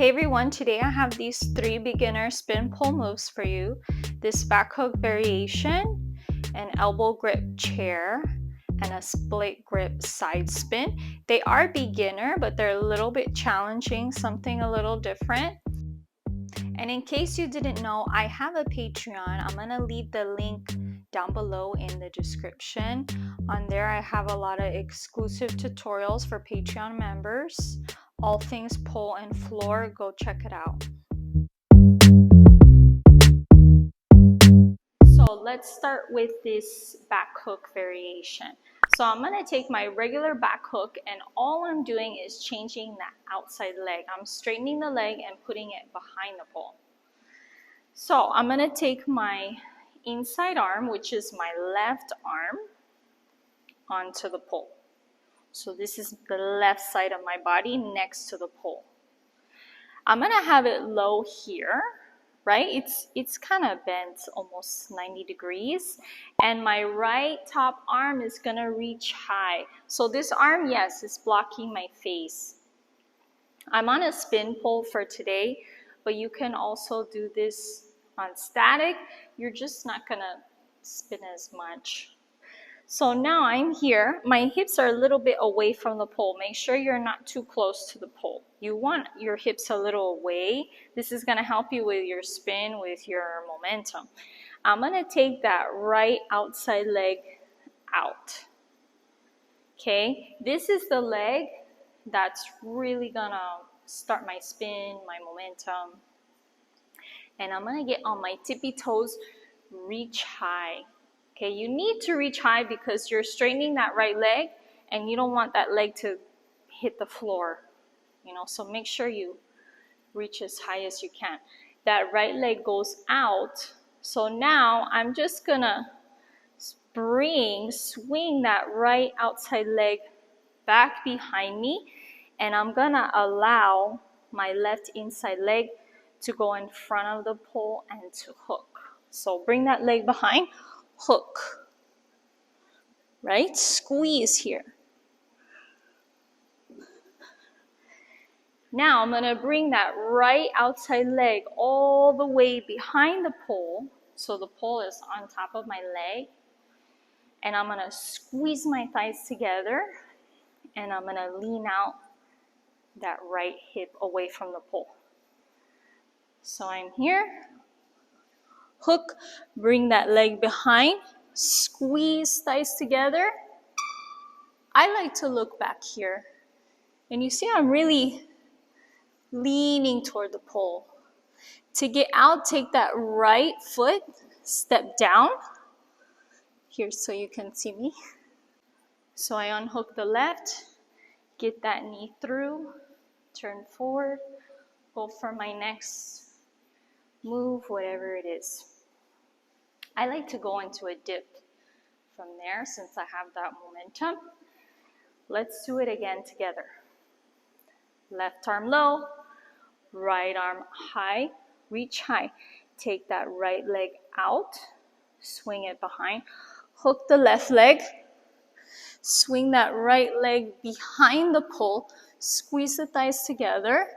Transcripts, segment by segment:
Hey everyone, today I have these 3 beginner spin pull moves for you. This back hook variation, an elbow grip chair, and a split grip side spin. They are beginner, but they're a little bit challenging, something a little different. And in case you didn't know, I have a Patreon. I'm gonna leave the link down below in the description. On there, I have a lot of exclusive tutorials for Patreon members. All things pole and floor, go check it out. So let's start with this back hook variation. So I'm gonna take my regular back hook and all I'm doing is changing that outside leg. I'm straightening the leg and putting it behind the pole. So I'm gonna take my inside arm, which is my left arm, onto the pole. So this is the left side of my body next to the pole. I'm gonna have it low here, right? It's kind of bent almost 90 degrees. And my right top arm is gonna reach high. So this arm, yes, is blocking my face. I'm on a spin pole for today, but you can also do this on static. You're just not gonna spin as much. So now I'm here, my hips are a little bit away from the pole. Make sure you're not too close to the pole. You want your hips a little away. This is gonna help you with your spin, with your momentum. I'm gonna take that right outside leg out. Okay, this is the leg that's really gonna start my spin, my momentum. And I'm gonna get on my tippy toes, reach high. Okay, you need to reach high because you're straightening that right leg and you don't want that leg to hit the floor, so make sure you reach as high as you can. That right leg goes out. So now I'm just gonna swing that right outside leg back behind me, and I'm gonna allow my left inside leg to go in front of the pole and to hook. So bring that leg behind, hook, right? Squeeze here. Now I'm gonna bring that right outside leg all the way behind the pole, so the pole is on top of my leg, and I'm gonna squeeze my thighs together, and I'm gonna lean out that right hip away from the pole. So I'm here, hook, bring that leg behind, squeeze thighs together. I like to look back here, and you see I'm really leaning toward the pole. To get out, take that right foot, step down here so you can see me. So I unhook the left, get that knee through, turn forward, go for my next move, whatever it is. I like to go into a dip from there since I have that momentum. Let's do it again together. Left arm low, right arm high, reach high. Take that right leg out, swing it behind, hook the left leg, swing that right leg behind the pole, squeeze the thighs together.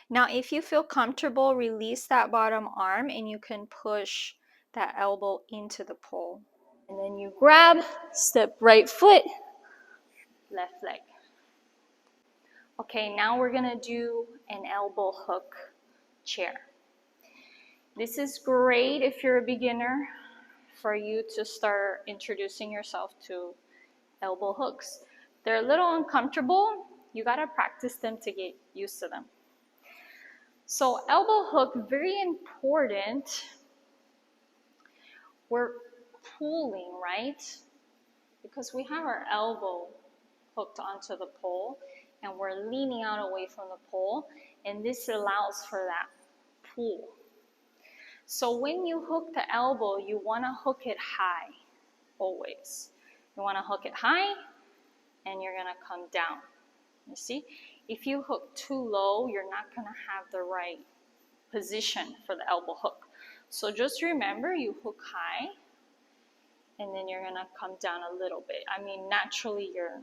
Now, if you feel comfortable, release that bottom arm and you can push that elbow into the pole. And then you grab, step right foot, left leg. Okay, now we're gonna do an elbow hook chair. This is great if you're a beginner, for you to start introducing yourself to elbow hooks. They're a little uncomfortable. You gotta practice them to get used to them. So elbow hook, very important. We're pulling, right? Because we have our elbow hooked onto the pole and we're leaning out away from the pole, and this allows for that pull. So when you hook the elbow, you want to hook it high, always. You want to hook it high, and you're going to come down. You see? If you hook too low, you're not going to have the right position for the elbow hook. So just remember, you hook high, and then you're going to come down a little bit. I mean, naturally, your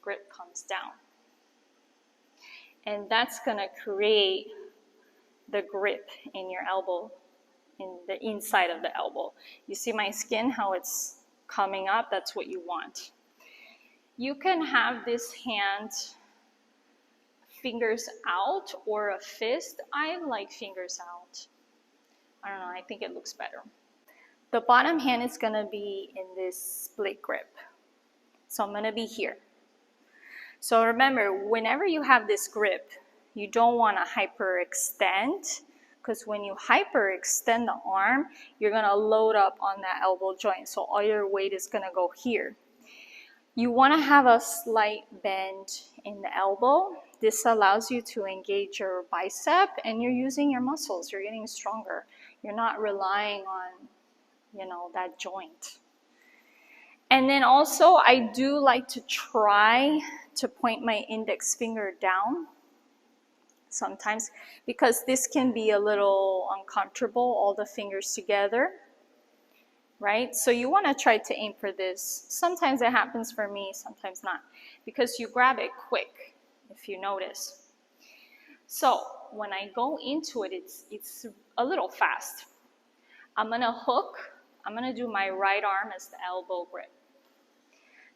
grip comes down. And that's gonna create the grip in your elbow, in the inside of the elbow. You see my skin, how it's coming up? That's what you want. You can have this hand fingers out or a fist. I like fingers out. I don't know, I think it looks better. The bottom hand is gonna be in this split grip. So I'm gonna be here. So remember, whenever you have this grip, you don't wanna hyperextend, because when you hyperextend the arm, you're gonna load up on that elbow joint. So all your weight is gonna go here. You wanna have a slight bend in the elbow. This allows you to engage your bicep and you're using your muscles. You're getting stronger. You're not relying on, that joint. And then also, I do like to try to point my index finger down sometimes, because this can be a little uncomfortable, all the fingers together, right? So you want to try to aim for this. Sometimes it happens for me, sometimes not, because you grab it quick, if you notice. So when I go into it, it's a little fast. I'm going to hook. I'm going to do my right arm as the elbow grip.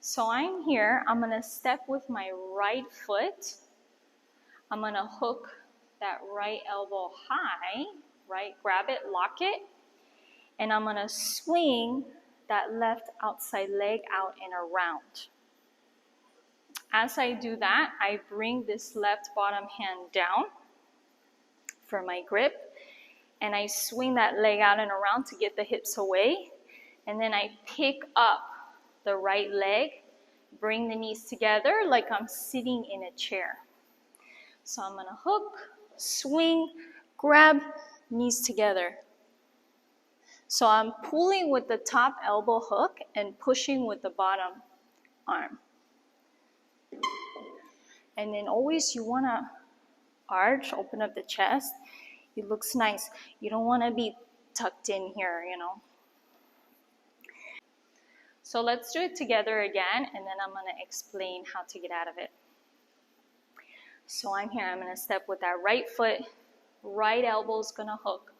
So I'm here. I'm going to step with my right foot. I'm going to hook that right elbow high, right? Grab it, lock it. And I'm going to swing that left outside leg out and around. As I do that, I bring this left bottom hand down for my grip. And I swing that leg out and around to get the hips away. And then I pick up the right leg, bring the knees together like I'm sitting in a chair. So I'm going to hook, swing, grab, knees together. So I'm pulling with the top elbow hook and pushing with the bottom arm. And then always you want to arch, open up the chest. It looks nice. You don't want to be tucked in here, So let's do it together again, and then I'm going to explain how to get out of it. So I'm here. I'm going to step with that right foot. Right elbow is going to hook.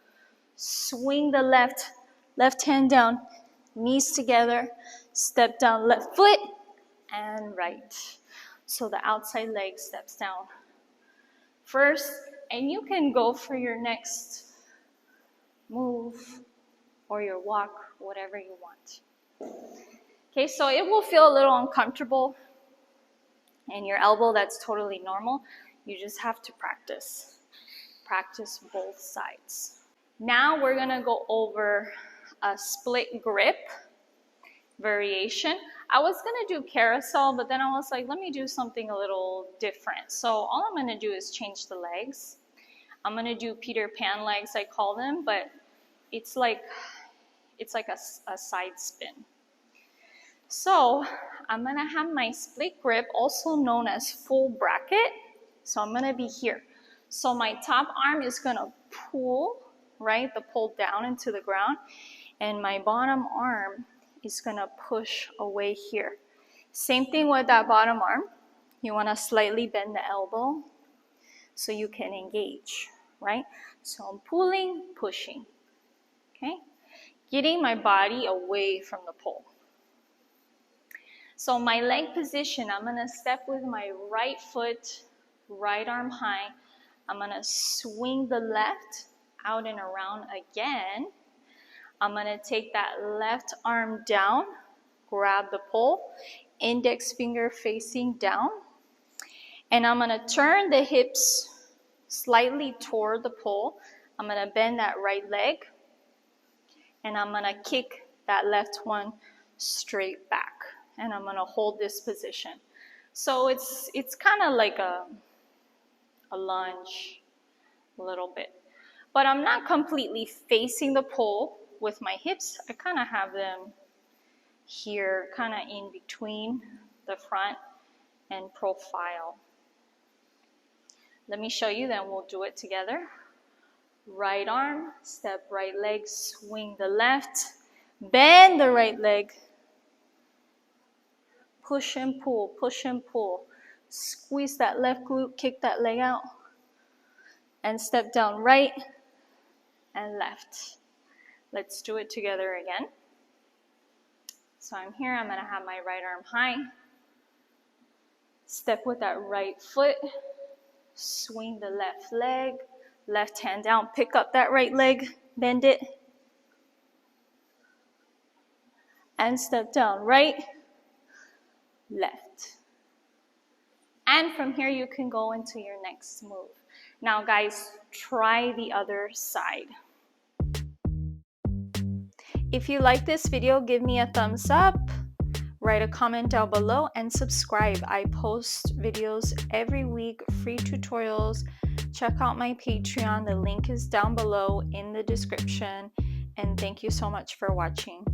Swing the left hand down. Knees together. Step down left foot and right. So the outside leg steps down first, and you can go for your next move or your walk, whatever you want. Okay, so it will feel a little uncomfortable in your elbow. That's totally normal. You just have to practice. Practice both sides. Now we're gonna go over a split grip variation. I was gonna do carousel, but then I was like, let me do something a little different. So all I'm gonna do is change the legs. I'm gonna do Peter Pan legs, I call them, but it's like a side spin. So I'm gonna have my split grip, also known as full bracket. So I'm gonna be here. So my top arm is gonna pull, right? The pull down into the ground. And my bottom arm is gonna push away here. Same thing with that bottom arm. You wanna slightly bend the elbow so you can engage, right? So I'm pulling, pushing, okay? Getting my body away from the pole. So my leg position, I'm gonna step with my right foot, right arm high. I'm gonna swing the left out and around again. I'm gonna take that left arm down, grab the pole, index finger facing down, and I'm gonna turn the hips slightly toward the pole. I'm gonna bend that right leg, and I'm gonna kick that left one straight back. And I'm gonna hold this position. So it's kind of like a lunge a little bit. But I'm not completely facing the pole with my hips. I kind of have them here, kind of in between the front and profile. Let me show you, then we'll do it together. Right arm, step right leg, swing the left, bend the right leg, push and pull, Squeeze that left glute, kick that leg out, and step down right and left. Let's do it together again. So I'm here, I'm gonna have my right arm high. Step with that right foot, swing the left leg, left hand down, pick up that right leg, bend it, and step down right, left. And from here you can go into your next move. Now guys, try the other side. If you like this video, give me a thumbs up, write a comment down below, and subscribe. I post videos every week, free tutorials. Check out my Patreon. The link is down below in the description. And thank you so much for watching.